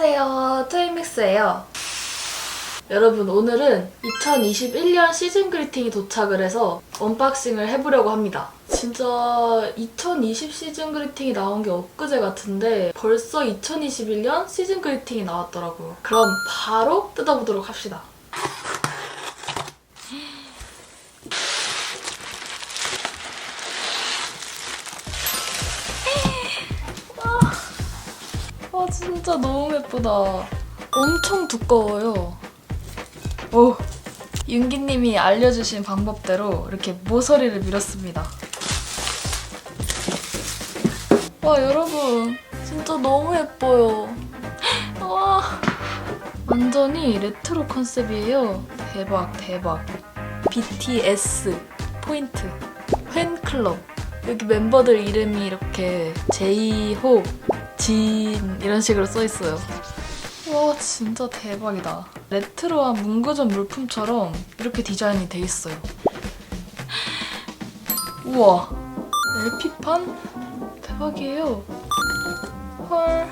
안녕하세요, 트윈믹스예요. 여러분, 오늘은 2021년 시즌 그리팅이 도착을 해서 언박싱을 해보려고 합니다. 진짜 2020 시즌 그리팅이 나온 게 엊그제 같은데 벌써 2021년 시즌 그리팅이 나왔더라고요. 그럼 바로 뜯어보도록 합시다. 와, 진짜 너무 예쁘다. 엄청 두꺼워요. 오, 윤기님이 알려주신 방법대로 이렇게 모서리를 밀었습니다. 와, 여러분, 진짜 너무 예뻐요. 와, 완전히 레트로 컨셉이에요. 대박, 대박. BTS 포인트 팬클럽. 여기 멤버들 이름이 이렇게 제이홉, 진 이런 식으로 써있어요. 와, 진짜 대박이다. 레트로한 문구점 물품처럼 이렇게 디자인이 돼 있어요. 우와, LP판? 대박이에요. 헐.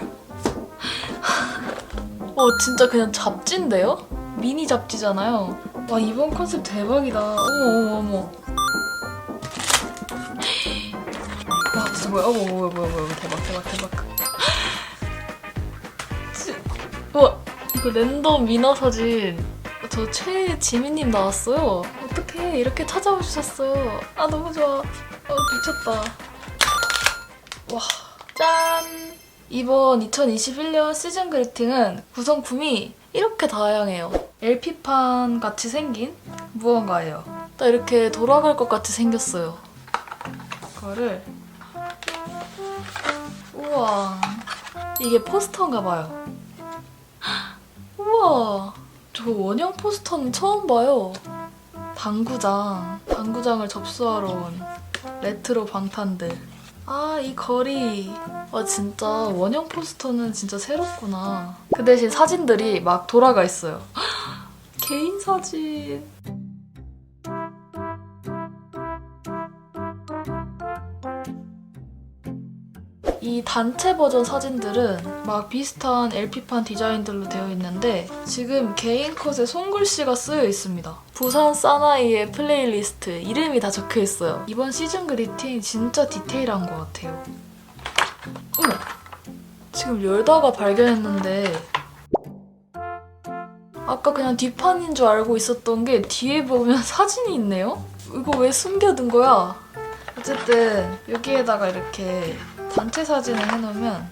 진짜 그냥 잡지인데요? 미니 잡지잖아요. 와, 이번 컨셉 대박이다. 어머, 어머, 어머. 와, 진짜 뭐야? 어머, 뭐야. 대박, 대박, 대박. 와, 이거 랜덤 미나 사진. 저 최지민님 나왔어요. 어떡해, 이렇게 찾아와 주셨어요. 아, 너무 좋아. 미쳤다. 와, 짠! 이번 2021년 시즌 그리팅은 구성품이 이렇게 다양해요. LP판 같이 생긴 무언가예요. 딱 이렇게 돌아갈 것 같이 생겼어요. 이거를, 우와, 이게 포스터인가 봐요. 우와, 저 원형 포스터는 처음 봐요. 당구장을 접수하러 온 레트로 방탄들. 아, 이 거리. 진짜 원형 포스터는 진짜 새롭구나. 그 대신 사진들이 막 돌아가 있어요. 개인 사진. 이 단체 버전 사진들은 막 비슷한 LP판 디자인들로 되어 있는데 지금 개인 컷에 손글씨가 쓰여 있습니다. 부산 사나이의 플레이리스트 이름이 다 적혀 있어요. 이번 시즌 그리팅 진짜 디테일한 것 같아요. 어머! 지금 열다가 발견했는데 아까 그냥 뒷판인 줄 알고 있었던 게 뒤에 보면 사진이 있네요? 이거 왜 숨겨둔 거야? 어쨌든 여기에다가 이렇게 단체 사진을 해놓으면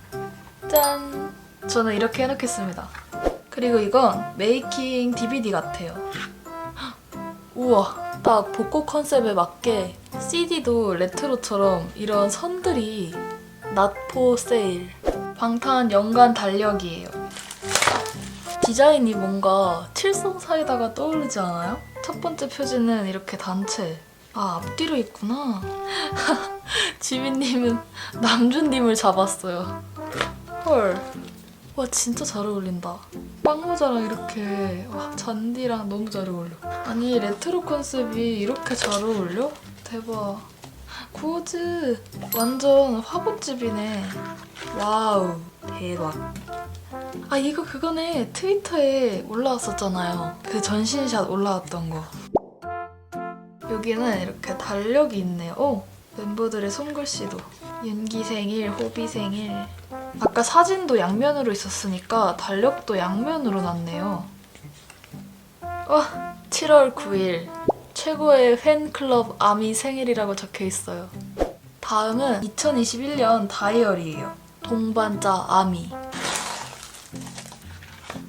짠! 저는 이렇게 해놓겠습니다. 그리고 이건 메이킹 DVD 같아요. 우와, 딱 복고 컨셉에 맞게 CD도 레트로처럼 이런 선들이 Not for sale. 방탄 연간 달력이에요. 디자인이 뭔가 칠성 사이다가 떠오르지 않아요? 첫 번째 표지는 이렇게 단체. 아, 앞뒤로 있구나. 지민님은 남준님을 잡았어요. 헐. 와, 진짜 잘 어울린다. 빵모자랑 이렇게 잔디랑 너무 잘 어울려. 아니, 레트로 컨셉이 이렇게 잘 어울려? 대박. 구즈. 완전 화보집이네. 와우. 대박. 아, 이거 그거네. 트위터에 올라왔었잖아요. 그 전신샷 올라왔던 거. 여기는 이렇게 달력이 있네요. 멤버들의 손글씨도. 윤기 생일, 호비 생일. 아까 사진도 양면으로 있었으니까 달력도 양면으로 났네요. 7월 9일. 최고의 팬클럽 아미 생일이라고 적혀 있어요. 다음은 2021년 다이어리예요. 동반자 아미.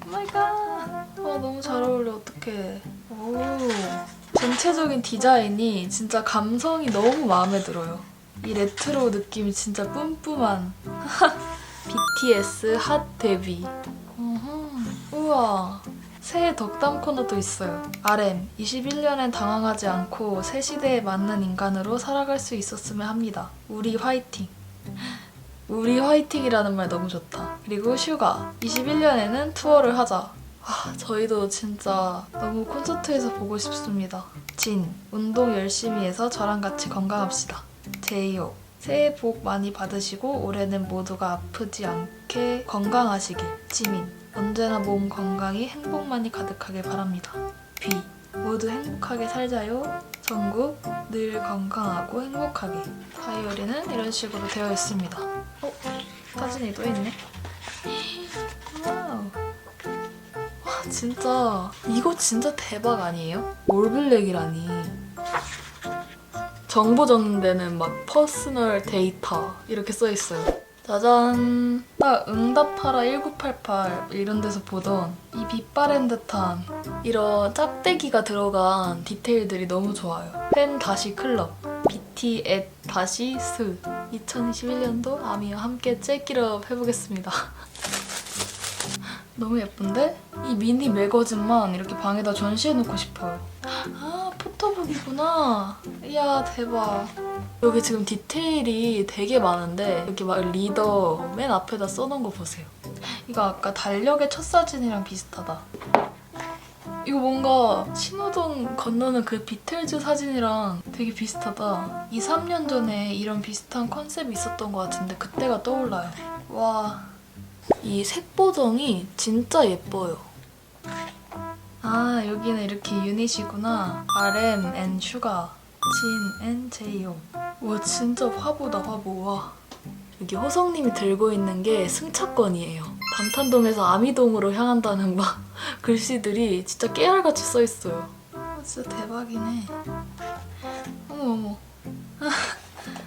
오마이갓. 너무 잘 어울려. 어떡해. 오. 전체적인 디자인이 진짜 감성이 너무 마음에 들어요. 이 레트로 느낌이 진짜 뿜뿜한 BTS 핫 데뷔. 우와, 새해 덕담 코너도 있어요. RM, 21년엔 당황하지 않고 새 시대에 맞는 인간으로 살아갈 수 있었으면 합니다. 우리 화이팅. 우리 화이팅이라는 말 너무 좋다. 그리고 슈가, 21년에는 투어를 하자. 저희도 진짜 너무 콘서트에서 보고 싶습니다. 진, 운동 열심히 해서 저랑 같이 건강합시다. 제이홉, 새해 복 많이 받으시고 올해는 모두가 아프지 않게 건강하시길. 지민. 언제나 몸 건강히 행복만이 가득하길 바랍니다. 비. 모두 행복하게 살자요. 정국. 늘 건강하고 행복하게. 다이어리는 이런 식으로 되어 있습니다. 사진이 또 있네. 와우. 와, 진짜 이거 진짜 대박 아니에요? 올블랙이라니. 정보 적는 데는 막 퍼스널 데이터 이렇게 써 있어요. 짜잔! 딱 응답하라 1988 이런 데서 보던 이 빛바랜 듯한 이런 짝대기가 들어간 디테일들이 너무 좋아요. 팬 다시 클럽 BT 앳 다시 스 2021년도 아미와 함께 째기럽 해보겠습니다. 너무 예쁜데? 이 미니 매거진만 이렇게 방에다 전시해놓고 싶어요. 아, 포토북이구나. 이야, 대박. 여기 지금 디테일이 되게 많은데 여기 막 리더 맨 앞에다 써놓은 거 보세요. 이거 아까 달력의 첫 사진이랑 비슷하다. 이거 뭔가 신호등 건너는 그 비틀즈 사진이랑 되게 비슷하다. 2, 3년 전에 이런 비슷한 컨셉이 있었던 것 같은데 그때가 떠올라요. 와, 이 색 보정이 진짜 예뻐요. 아, 여기는 이렇게 유닛이구나. RM and 슈가, 진 and 제이홉. 와, 진짜 화보다, 화보. 와. 여기 호성님이 들고 있는 게 승차권이에요. 방탄동에서 아미동으로 향한다는 막 글씨들이 진짜 깨알같이 써있어요. 진짜 대박이네. 어머.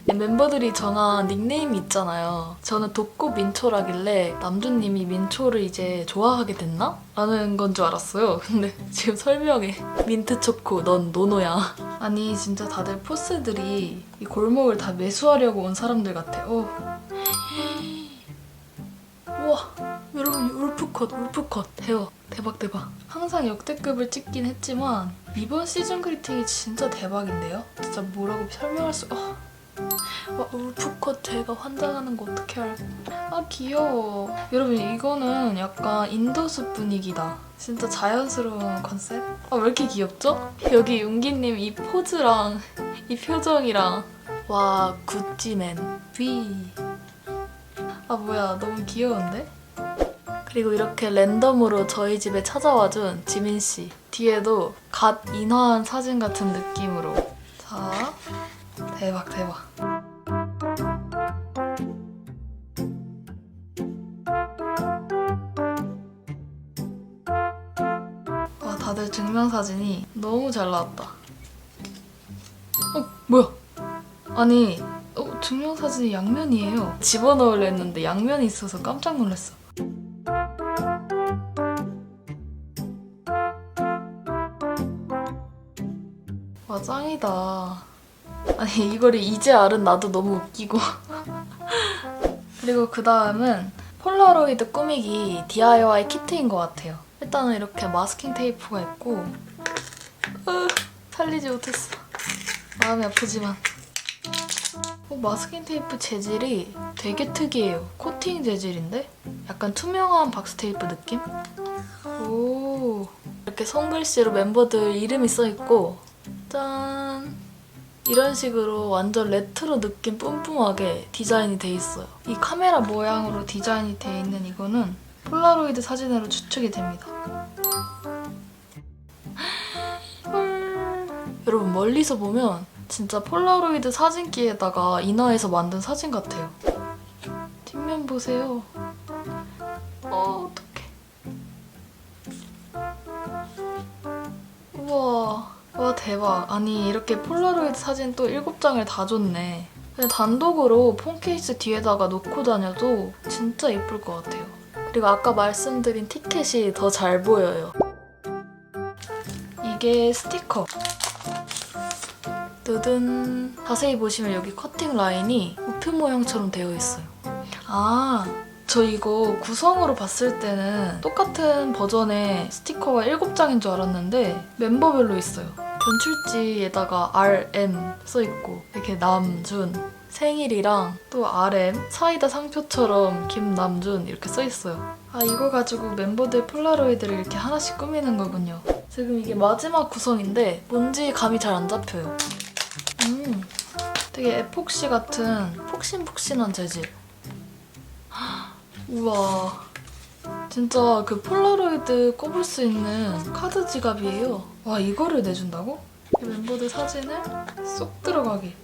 멤버들이 정한 닉네임이 있잖아요. 저는 독고 민초라길래 남준님이 민초를 이제 좋아하게 됐나? 라는 건 줄 알았어요. 근데 지금 설명에 민트초코 넌 노노야. 아니 진짜 다들 포스들이 이 골목을 다 매수하려고 온 사람들 같아. 우와, 여러분 울프컷 헤어 대박. 항상 역대급을 찍긴 했지만 이번 시즌 그리팅이 진짜 대박인데요? 진짜 뭐라고 설명할 수... 와, 울프컷 제가 환장하는 거 어떻게 알고. 아, 귀여워. 여러분 이거는 약간 인도숲 분위기다. 진짜 자연스러운 컨셉? 아, 왜 이렇게 귀엽죠? 여기 윤기님 이 포즈랑 이 표정이랑. 와, 구찌맨 V. 아, 뭐야, 너무 귀여운데? 그리고 이렇게 랜덤으로 저희 집에 찾아와준 지민씨. 뒤에도 갓 인화한 사진 같은 느낌으로. 자, 대박. 와, 다들 증명사진이 너무 잘 나왔다. 뭐야? 아니, 증명사진이 양면이에요. 집어넣으려 했는데 양면이 있어서 깜짝 놀랐어. 와, 짱이다. 아니, 이거를 이제 알은 나도 너무 웃기고. 그리고 그 다음은 폴라로이드 꾸미기 DIY 키트인 것 같아요. 일단은 이렇게 마스킹 테이프가 있고 살리지 못했어. 마음이 아프지만. 마스킹 테이프 재질이 되게 특이해요. 코팅 재질인데? 약간 투명한 박스 테이프 느낌? 오, 이렇게 손글씨로 멤버들 이름이 써있고 짠! 이런 식으로 완전 레트로 느낌 뿜뿜하게 디자인이 돼 있어요. 이 카메라 모양으로 디자인이 돼 있는 이거는 폴라로이드 사진으로 추측이 됩니다. 여러분 멀리서 보면 진짜 폴라로이드 사진기에다가 인화해서 만든 사진 같아요. 뒷면 보세요. 어떡해. 우와. 와, 대박. 아니 이렇게 폴라로이드 사진 또 7장을 다 줬네. 그냥 단독으로 폰 케이스 뒤에다가 놓고 다녀도 진짜 예쁠 것 같아요. 그리고 아까 말씀드린 티켓이 더 잘 보여요. 이게 스티커. 뜨든. 자세히 보시면 여기 커팅 라인이 우표 모양처럼 되어 있어요. 아, 저 이거 구성으로 봤을 때는 똑같은 버전의 스티커가 7장인 줄 알았는데 멤버별로 있어요. 견출지에다가 RM 써있고 이렇게 남준, 생일이랑 또 RM, 사이다 상표처럼 김남준 이렇게 써있어요. 아, 이거 가지고 멤버들 폴라로이드를 이렇게 하나씩 꾸미는 거군요. 지금 이게 마지막 구성인데 뭔지 감이 잘 안 잡혀요. 되게 에폭시 같은 폭신폭신한 재질. 우와, 진짜 그 폴라로이드 꼽을 수 있는 카드 지갑이에요. 와, 이거를 내준다고? 이 멤버들 사진을 쏙 들어가게.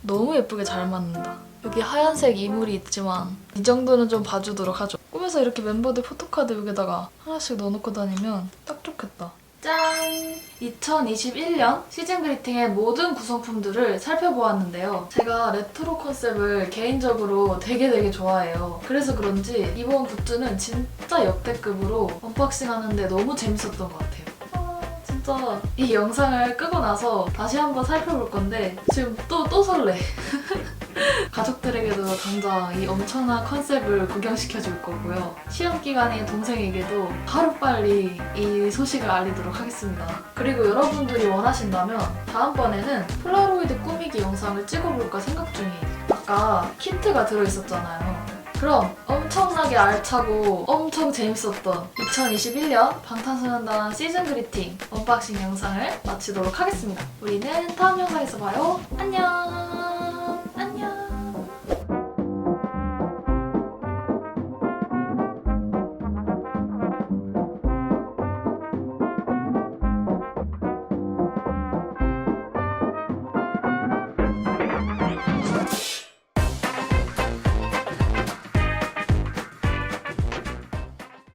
너무 예쁘게 잘 맞는다. 여기 하얀색 이물이 있지만 이 정도는 좀 봐주도록 하죠. 꿈에서 이렇게 멤버들 포토카드 여기다가 하나씩 넣어놓고 다니면 딱 좋겠다. 짠! 2021년 시즌 그리팅의 모든 구성품들을 살펴보았는데요. 제가 레트로 컨셉을 개인적으로 되게 좋아해요. 그래서 그런지 이번 굿즈는 진짜 역대급으로 언박싱 하는데 너무 재밌었던 것 같아요. 진짜 이 영상을 끄고 나서 다시 한번 살펴볼 건데 지금 또 설레. 가족들에게도 당장 이 엄청난 컨셉을 구경시켜줄 거고요. 시험 기간인 동생에게도 하루빨리 이 소식을 알리도록 하겠습니다. 그리고 여러분들이 원하신다면 다음번에는 폴라로이드 꾸미기 영상을 찍어볼까 생각 중이에요. 아까 키트가 들어있었잖아요. 그럼 엄청나게 알차고 엄청 재밌었던 2021년 방탄소년단 시즌 그리팅 언박싱 영상을 마치도록 하겠습니다. 우리는 다음 영상에서 봐요. 안녕!